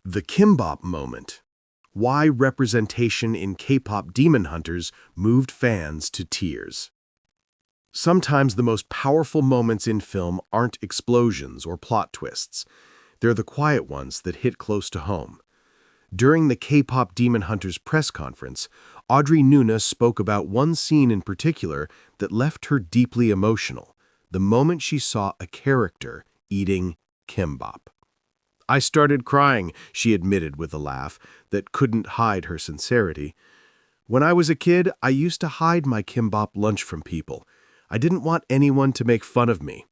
The Kimbap moment. Why representation in K-pop Demon Hunters moved fans to tears. Sometimes the most powerful moments in film aren't explosions or plot twists. They're the quiet ones that hit close to home. During the K-pop Demon Hunters press conference, Audrey Nunes spoke about one scene in particular that left her deeply emotional, the moment she saw a character eating kimbap. "I started crying," she admitted with a laugh that couldn't hide her sincerity. "When I was a kid, I used to hide my kimbap lunch from people. I didn't want anyone to make fun of me."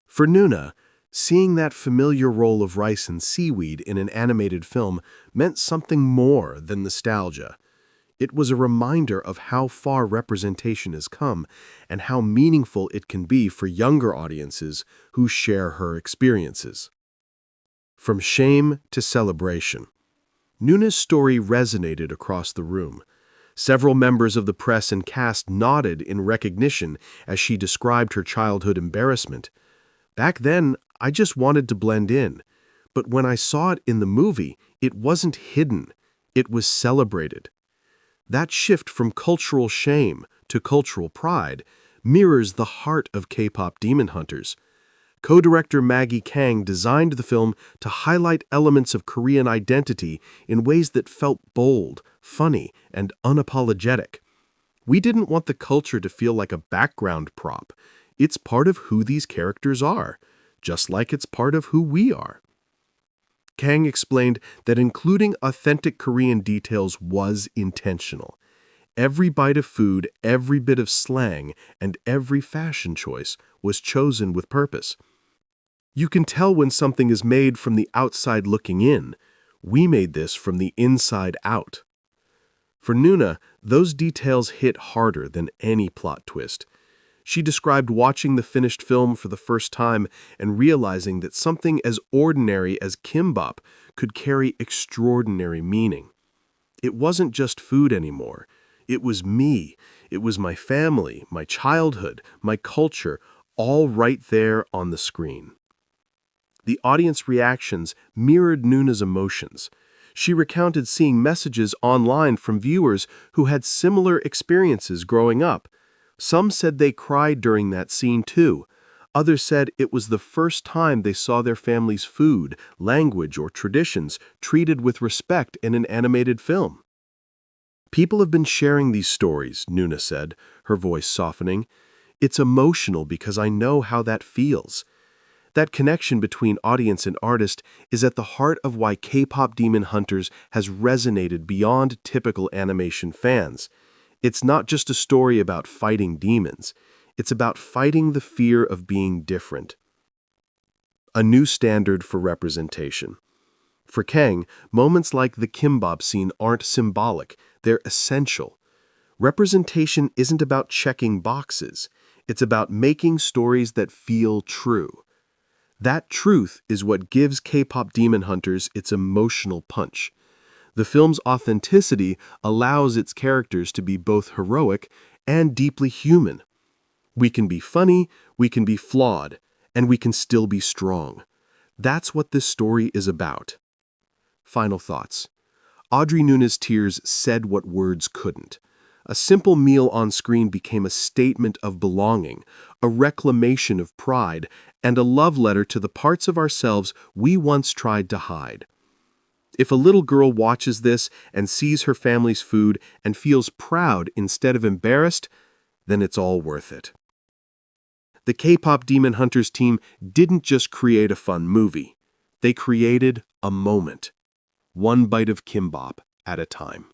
For Nuna, seeing that familiar role of rice and seaweed in an animated film meant something more than nostalgia. It was a reminder of how far representation has come and how meaningful it can be for younger audiences who share her experiences. From shame to celebration. Nuna's story resonated across the room. Several members of the press and cast nodded in recognition as she described her childhood embarrassment. "Back then, I just wanted to blend in. But when I saw it in the movie, it wasn't hidden. It was celebrated." That shift from cultural shame to cultural pride mirrors the heart of K-pop Demon Hunters. Co-director Maggie Kang designed the film to highlight elements of Korean identity in ways that felt bold, funny, and unapologetic. We didn't want the culture to feel like a background prop. It's part of who these characters are, just like it's part of who we are. Kang explained that including authentic Korean details was intentional. Every bite of food, every bit of slang, and every fashion choice was chosen with purpose. "You can tell when something is made from the outside looking in. We made this from the inside out." For Nuna, those details hit harder than any plot twist. She described watching the finished film for the first time and realizing that something as ordinary as kimbap could carry extraordinary meaning. It wasn't just food anymore. It was me. It was my family, my childhood, my culture, all right there on the screen. The audience reactions mirrored Nuna's emotions. She recounted seeing messages online from viewers who had similar experiences growing up. Some said they cried during that scene too. Others said it was the first time they saw their family's food, language, or traditions treated with respect in an animated film. "People have been sharing these stories," Nuna said, her voice softening. "It's emotional because I know how that feels." That connection between audience and artist is at the heart of why K-pop Demon Hunters has resonated beyond typical animation fans. It's not just a story about fighting demons. It's about fighting the fear of being different. A new standard for representation. For Kang, moments like the kimbap scene aren't symbolic, they're essential. Representation isn't about checking boxes. It's about making stories that feel true. That truth is what gives K-pop Demon Hunters its emotional punch. The film's authenticity allows its characters to be both heroic and deeply human. We can be funny, we can be flawed, and we can still be strong. That's what this story is about. Final thoughts. Audrey Nunes' tears said what words couldn't. A simple meal on screen became a statement of belonging, a reclamation of pride, and a love letter to the parts of ourselves we once tried to hide. If a little girl watches this and sees her family's food and feels proud instead of embarrassed, then it's all worth it. The K-pop Demon Hunters team didn't just create a fun movie. They created a moment, one bite of kimbap at a time.